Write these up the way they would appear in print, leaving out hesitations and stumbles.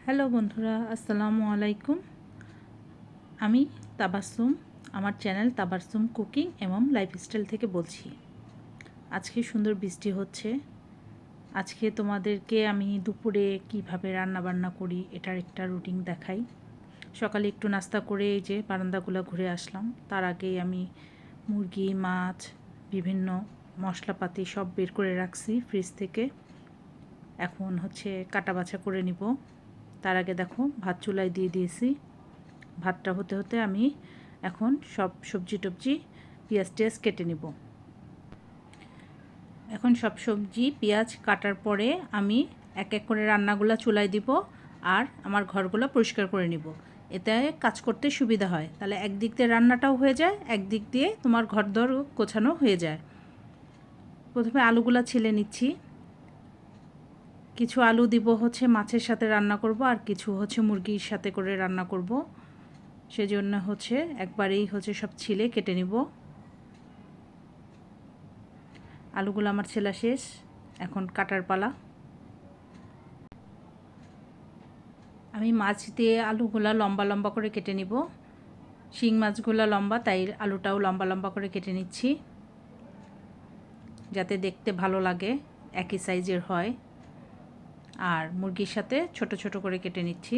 Hello বন্ধুরা, আসসালামু আলাইকুম। আমি তাবাসসুম, আমার চ্যানেল তাবাসসুম কুকিং এবং লাইফস্টাইল থেকে বলছি। আজকে সুন্দর বৃষ্টি হচ্ছে। আজকে তোমাদেরকে আমি দুপুরে কিভাবে রান্না বান্না করি এটার একটা রুটিন দেখাই। সকালে একটু নাস্তা করে এই যে বারান্দাগুলো ঘুরে আসলাম। তার আগেই আমি মুরগি, মাছ, বিভিন্ন মশলাপাতি সব বের করে রাখছি ফ্রিজ থেকে। এখন কাটা বাছা করে নিব। তার আগে দেখো ভাত চুলায় দিয়ে দিয়েছি। ভাতটা হতে হতে আমি এখন সব সবজি টবজি পেঁয়াজ টিয়াজ কেটে নিব। এখন সব সবজি পেঁয়াজ কাটার পরে আমি এক এক করে রান্নাগুলো চুলায় দিব আর আমার ঘরগুলো পরিষ্কার করে নিব। এতে কাজ করতে সুবিধা হয়। তাহলে একদিক দিয়ে রান্নাটাও হয়ে যায়, একদিক দিয়ে তোমার ঘরদর গোছানো হয়ে যায়। প্রথমে আলুগুলো ছিলে নিচ্ছি। কিছু আলু দিব মাছের সাথে রান্না করব, আর কিছু মুরগির সাথে করে রান্না করব। সেজন্য একবারেই সব ছিলে কেটে নিব। আলুগুলো আমার ছেলা শেষ, এখন কাটার পালা। আমি মাছ দিয়ে আলুগুলো লম্বা লম্বা করে কেটে নিব। শিং মাছগুলো লম্বা, তাই আলুটাও লম্বা লম্বা করে কেটে নিচ্ছি যাতে দেখতে ভালো লাগে, একই সাইজের হয়। আর মুরগির সাথে ছোট ছোট করে কেটে নিচ্ছি।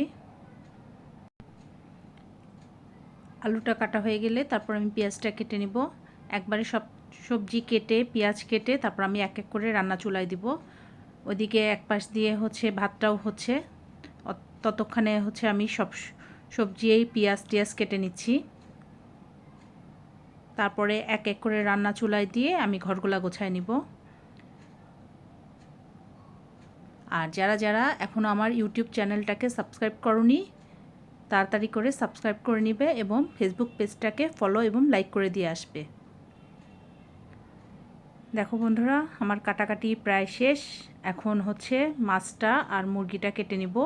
আলুটা কাটা হয়ে গেলে তারপর আমি পেঁয়াজটা কেটে নিব। একবারে সব সবজি কেটে পেঁয়াজ কেটে তারপর আমি এক এক করে রান্না চুলায় দিব। ওদিকে এক পাশ দিয়ে ভাতটাও ততক্ষণে আমি সব সবজি পেঁয়াজ টিয়াজ কেটে নিচ্ছি। তারপরে এক এক করে রান্না চুলায় দিয়ে আমি ঘরগুলা গোছায় নিব। আর যারা যারা এখনও আমার ইউটিউব চ্যানেলটাকে সাবস্ক্রাইব করোনি, তাড়াতাড়ি করে সাবস্ক্রাইব করে নিবে এবং ফেসবুক পেজটাকে ফলো এবং লাইক করে দিয়ে আসবে। দেখো বন্ধুরা, আমার কাটাকাটি প্রায় শেষ। এখন মাছটা আর মুরগিটা কেটে নিব।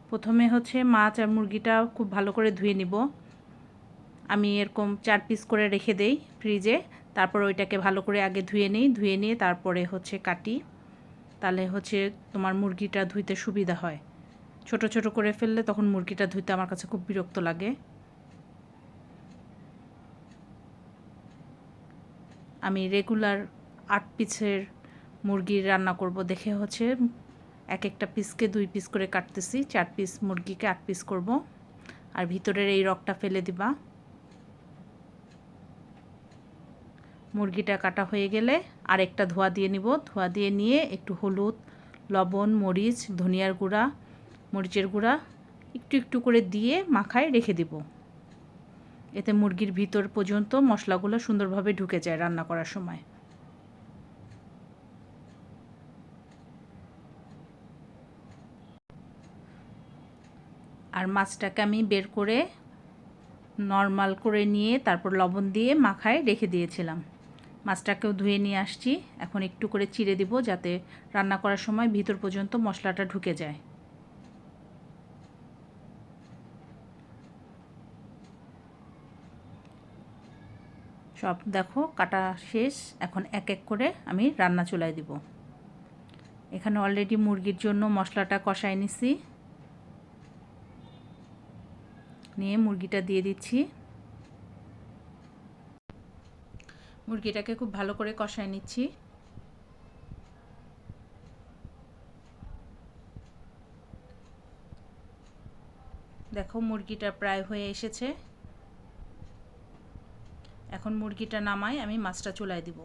প্রথমে মাছ আর মুরগিটা খুব ভালো করে ধুয়ে নিব। আমি এরকম 4 পিস করে রেখে দেই ফ্রিজে। তারপর ওইটাকে ভালো করে আগে ধুয়ে নিই, ধুয়ে নিয়ে তারপরে কাটি। তাহলে তোমার মুরগিটা ধুইতে সুবিধা হয়। ছোট ছোট করে ফেললে তখন মুরগিটা ধুইতে আমার কাছে খুব বিরক্ত লাগে। আমি রেগুলার 8 পিসের মুরগির রান্না করব দেখে এক একটা পিসকে 2 পিস করে কাটতেছি। 4 পিস মুরগিকে 8 পিস করব। আর ভিতরের এই রগটা ফেলে দিবা। মুরগিটা কাটা হয়ে গেলে আরেকটা ধোয়া দিয়ে নিব। ধোয়া দিয়ে নিয়ে একটু হলুদ, লবণ, মরিচ, ধনিয়ার গুঁড়া, মরিচের গুঁড়া একটু একটু করে দিয়ে মাখায় রেখে দিব। এতে মুরগির ভিতর পর্যন্ত মশলাগুলো সুন্দরভাবে ঢুকে যায় রান্না করার সময়। আর মাছটাকে আমি বের করে নরমাল করে নিয়ে তারপর লবণ দিয়ে মাখায় রেখে দিয়েছিলাম। মাছটাকেও ধুয়ে নিয়ে আসছি। এখন একটু করে চিড়ে দিব যাতে রান্না করার সময় ভিতর পর্যন্ত মশলাটা ঢুকে যায়। সব দেখো কাটা শেষ। এখন এক এক করে আমি রান্না চুলায় দিব। এখানে অলরেডি মুরগির জন্য মশলাটা কষায় নিছি, নিয়ে মুরগিটা দিয়ে দিচ্ছি। মুরগিটাকে খুব ভালো করে কষায় নিচ্ছি। দেখো মুরগিটা প্রায় হয়ে এসেছে। এখন মুরগিটা নামাই আমি মাছটা চুলায় দিব।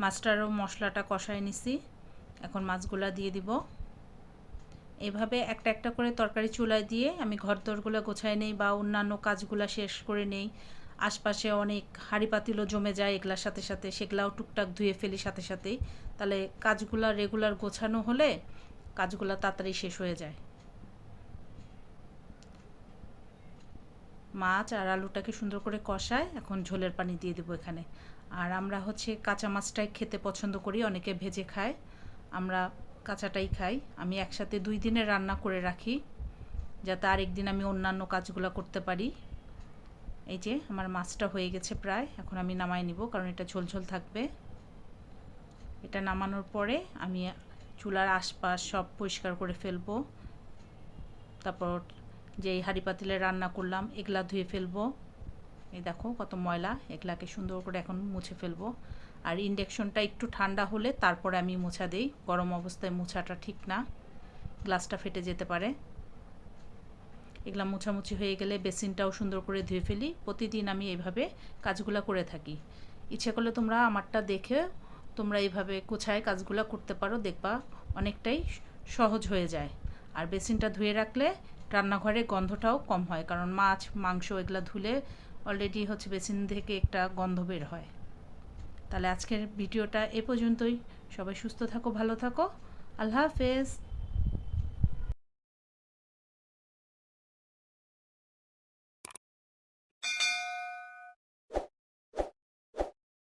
মাছটারও মশলাটা কষায় নিছি। এখন মাছগুলা দিয়ে দিব। এভাবে একটা একটা করে তরকারি চুলায় দিয়ে আমি ঘরদোরগুলো গোছায় নেই বা অন্যান্য কাজগুলো শেষ করে নেই। আশপাশে অনেক হাঁড়ি পাতিলও জমে যায়, এগুলার সাথে সাথে সেগুলাও টুকটাক ধুয়ে ফেলি সাথে সাথেই। তাহলে কাজগুলো রেগুলার গোছানো হলে কাজগুলো তাড়াতাড়ি শেষ হয়ে যায়। মাছ আর আলুটাকে সুন্দর করে কষায় এখন ঝোলের পানি দিয়ে দেবো এখানে। আর আমরা কাঁচা মাছটাই খেতে পছন্দ করি, অনেকে ভেজে খায়, আমরা কাঁচাটাই খাই। আমি একসাথে 2 দিনের রান্না করে রাখি যাতে আরেক দিন আমি অন্যান্য কাজগুলো করতে পারি। এই যে আমার মাছটা হয়ে গেছে প্রায়, এখন আমি নামাই নিব কারণ এটা ঝোল ঝোল থাকবে। এটা নামানোর পরে আমি চুলার আশপাশ সব পরিষ্কার করে ফেলবো। তারপর যেই হাঁড়ি পাতিলে রান্না করলাম এগুলা ধুয়ে ফেলবো। এই দেখো কত ময়লা, এগুলাকে সুন্দর করে এখন মুছে ফেলবো। আর ইন্ডাকশনটা একটু ঠান্ডা হলে তারপরে আমি মোছা দিই, গরম অবস্থায় মোছাটা ঠিক না, গ্লাসটা ফেটে যেতে পারে। এগুলা মোছামুছি হয়ে গেলে বেসিনটাও সুন্দর করে ধুয়ে ফেলি। প্রতিদিন আমি এইভাবে কাজগুলো করে থাকি। ইচ্ছে করলে তোমরা আমারটা দেখে তোমরা এইভাবে গোছায় কাজগুলো করতে পারো, দেখবা অনেকটাই সহজ হয়ে যায়। আর বেসিনটা ধুয়ে রাখলে রান্নাঘরে গন্ধটাও কম হয়, কারণ মাছ মাংস এগুলো ধুলে অলরেডি হচ্ছে বেসিন থেকে একটা গন্ধ বের হয়। তাহলে আজকের ভিডিওটা এ পর্যন্তই। সবাই সুস্থ থাকো, ভালো থাকো। আল্লাহ হাফেজ।